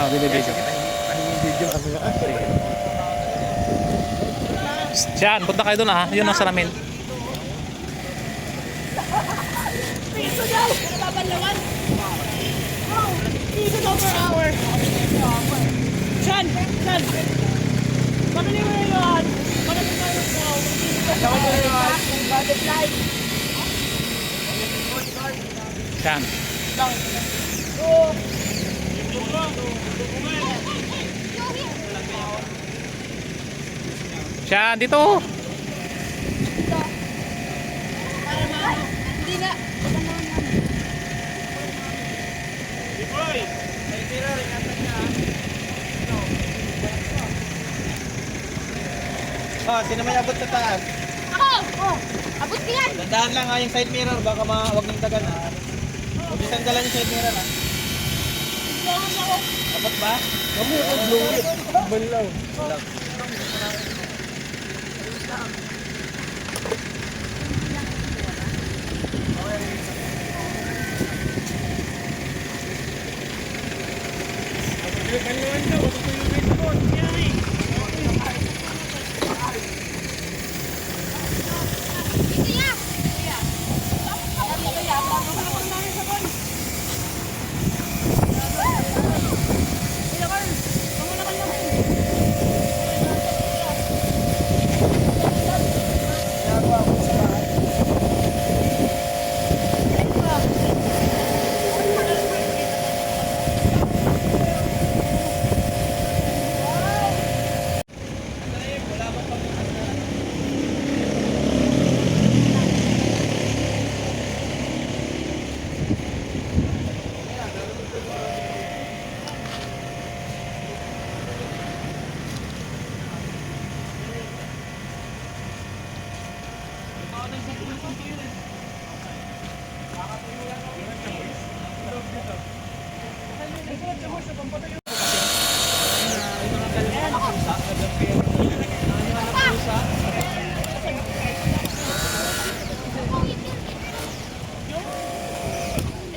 Binibidyo. Diyan, punta kayo doon yun ang salamin. Piso daw! Nababanlawan! Piso daw per hour! Shan! Shan! Pagkali mo yun! Pagkali mo yun! Butterfly! Diyan. Siya, dito. Hindi na. Oh, sino may abot sa taas? Ako! Oh! Abot ka yan! Dandahan lang yung side mirror, baka wag nang tagal na. Huwag isang dala yung side mirror Abot ba? Kami ang blue. Balaw.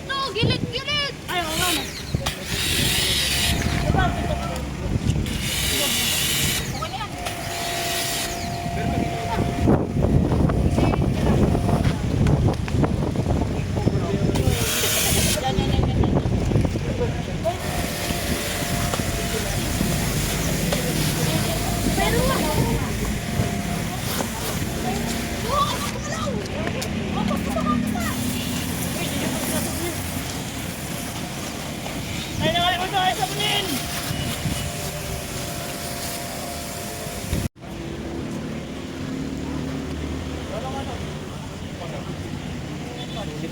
Ito! Gilid! Gilid! Ay, oo nga. Ay, nakalimutan tayo sa punin!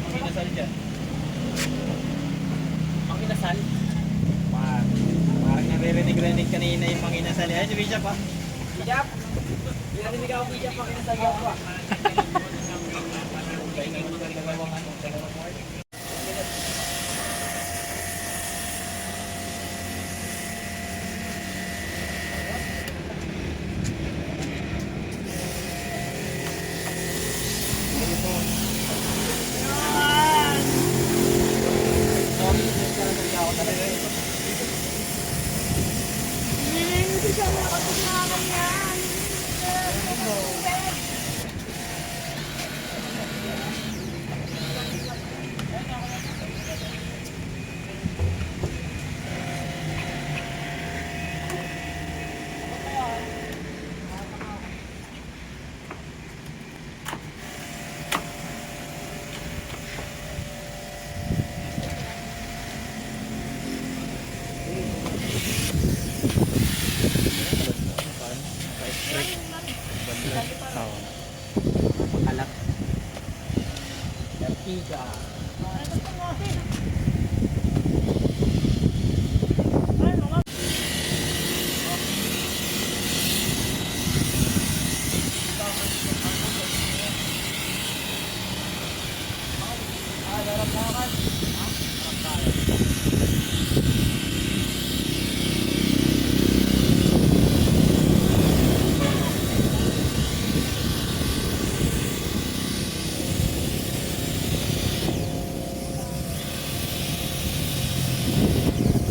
Panginasal dyan. Panginasal? Parang naririnig-rinig kanina yung panginasal. Ay, si Bishop ha? Bishop? Narinig ako Bishop, panginasal ka pa. Hindi siya nakapagnaman yan. Alak. Ertiga.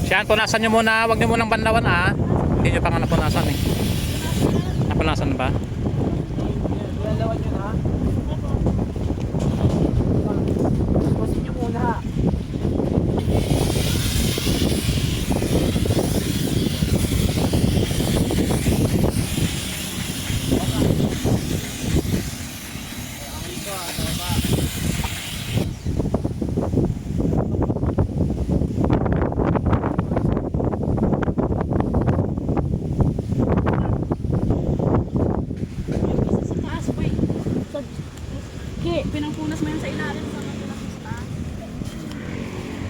Siyan, punasan nyo muna. Huwag nyo munang banlawan ah. Hindi nyo pa nga napunasan eh. Napunasan ba? Lalawan yun ha. Pasin nyo muna ha. Sa taas, boy. Okay, pinangpunas mo yun sa ilalim. Sa pinangpunas mo sa taas.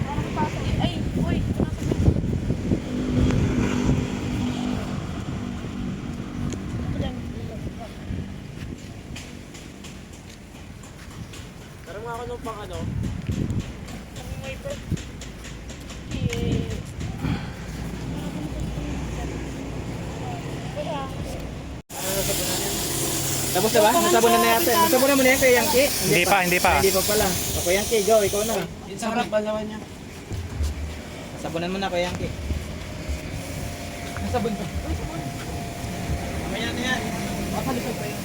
Para napasa eh. Ay, boy. Punasan mo yun. Ito lang. Karang ako nung pang ano. Ang may bird. Okay. Wala. Tapos na ba? Nasabunan na yata. Nasabunan mo na yan kay Yankee? Hindi pa, hindi pa. Hindi pa pala. Ako Yankee, go. Ikaw na. Sarap balawan niya. Nasabunan mo na kay Yankee. Nasabun pa. Mamaya na yan. Sa likod pa yun.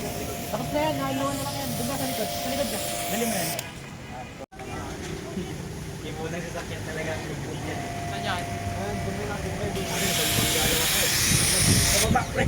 Tapos na yan. Nailawan na lang yan. Doon ba sa likod? Sa likod ka. Dali mo yan. Hindi mo na sasakyan talaga. Saan yan? Doon mo natin. Sa baba. Okay.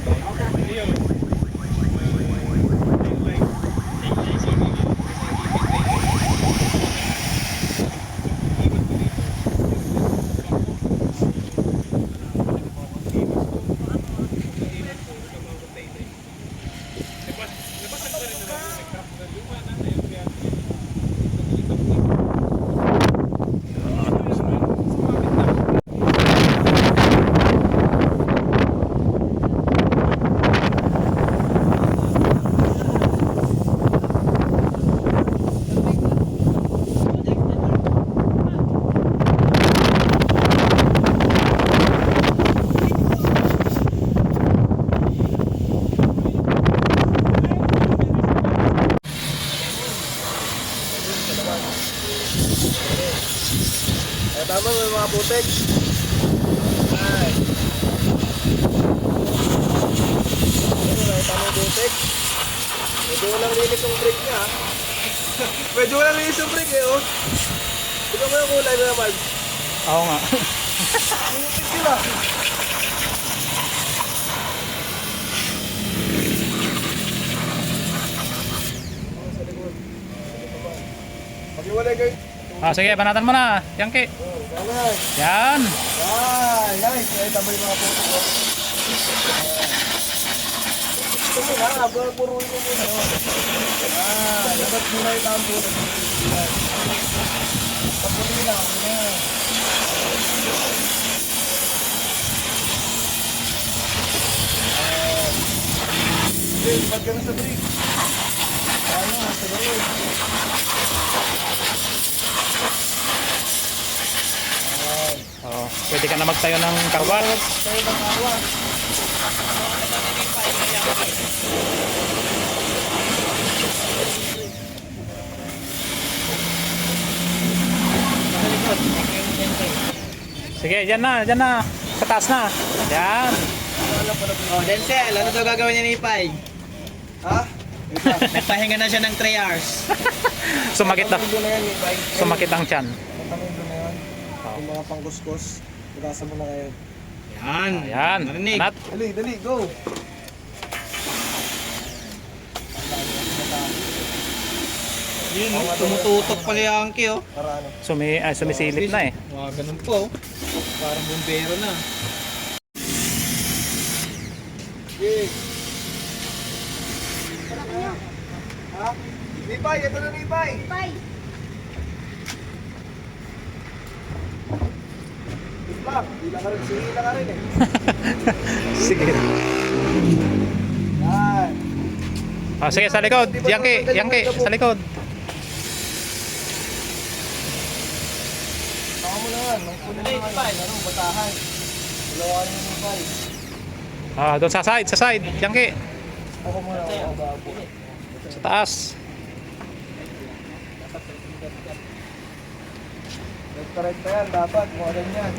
Tama may mga putek. Ay. Tama putek. Medyo walang linis yung brake niya. Medyo walang linis yung brake eh oh. Tignan mo yung kulay na naman. Oo nga. Putik sila. Mag-iwalay kayo. Ah, sige, banatan mo na. Yankee. Galay. Yan. Ay, guys, ay tambay mga putik ko. Ito mo na, puruin mo muna. Dapat muna yung tampo. Pagpunin lang, ba't ka na sa break? Ano, sa break. Oh, pwede ka na magtayo ng karwat. Tayo ng kawan. Sige, dyan na. Sa taas na. Yan. Oh, Denzel, ano daw gagawin niya ni Ipay? Ha? Nagpahinga na siya ng 3 hours. Sumakit na. Pagpapagod na yan, Ipay. Sumakit ang tiyan. Pagpapagod na yan. Yung mga pangkuskus. Magasa mo na kayo. Yan. Ayan. Narinig. Anat. Dali, go. Yun, tumututok pala yung Yankee, oh. Para ano? Sumisilip na eh. Mga ganun po. Parang bumbero na. Okay. Ha? Nipay, ito na Nipay. Bye. Islam, hila ka rin. Hila ka rin eh. Sige. Yan. Ah, sige, sa likod. Yankee, sa likod. mo na yan. Kunin mo na yan. Ano, batahan. Dalawakan mo ng bay. Ah, doon sa side, Yankee. Ako muna. Ako ba po. Sa taas. Correct pa yan. Dapat. Mga ganyan.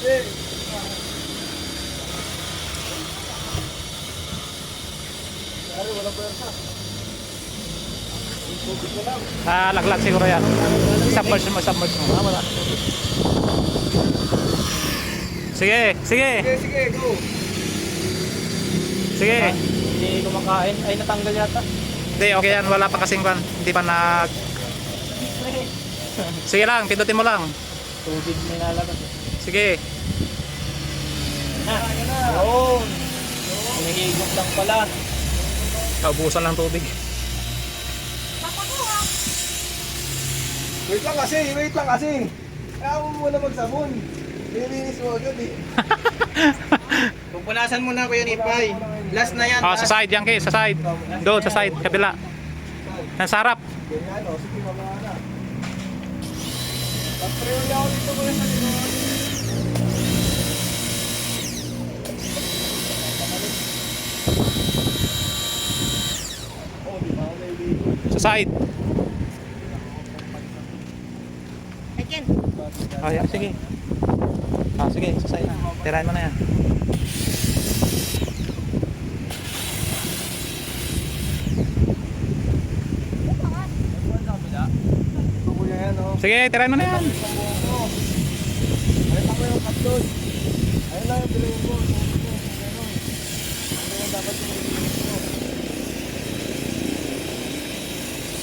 Hey! Ay, wala pwersa. Tubig ko lang. Ah, laglag siguro yan. Submerge mo. Ah, wala. Sige. Sige, sige, go. Sige. Hindi kumakain. Ay, natanggal yata. Hindi, okay yan. Wala pa kasing pan. Hindi pa nag... Sige lang, pindutin mo lang. Tubig may nalabas. Sige. Yun. Humihigop lang pala. Kaubusan lang tubig. Wait lang kasi. Kaya mo muna magsabon. Nilinis mo agad eh. Pupunasan mo na Kuya Nipay. Last na yan. Ah, sa side, Yankee. Sa side. Doon, sa side. Kabila. Nasa harap. Ganyan o, sige mamaya na. Pag-trail niya ako dito muna sa likod. Oh, di ba? May ligo. Sa side. Oh, yan. Sige. Ah, sige. Sa side. Tirahin mo na yan. Ito kuya yan o. Sige, tirahin mo na yan. Ayun ako yung katlod. Ayun lang yung bilhin ko. Ano yung dapat yung bilhin ko.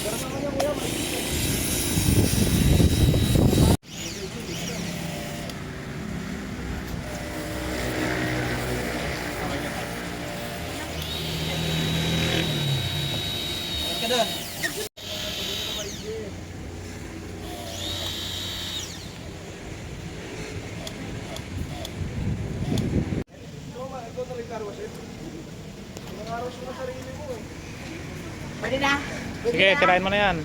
Pero sa kanya kuya, maisip. Ka doon. Ito na rin karwas eh. Pinangaros mo na sarili mo eh. Pwede na. Sige, tirahin mo na yan.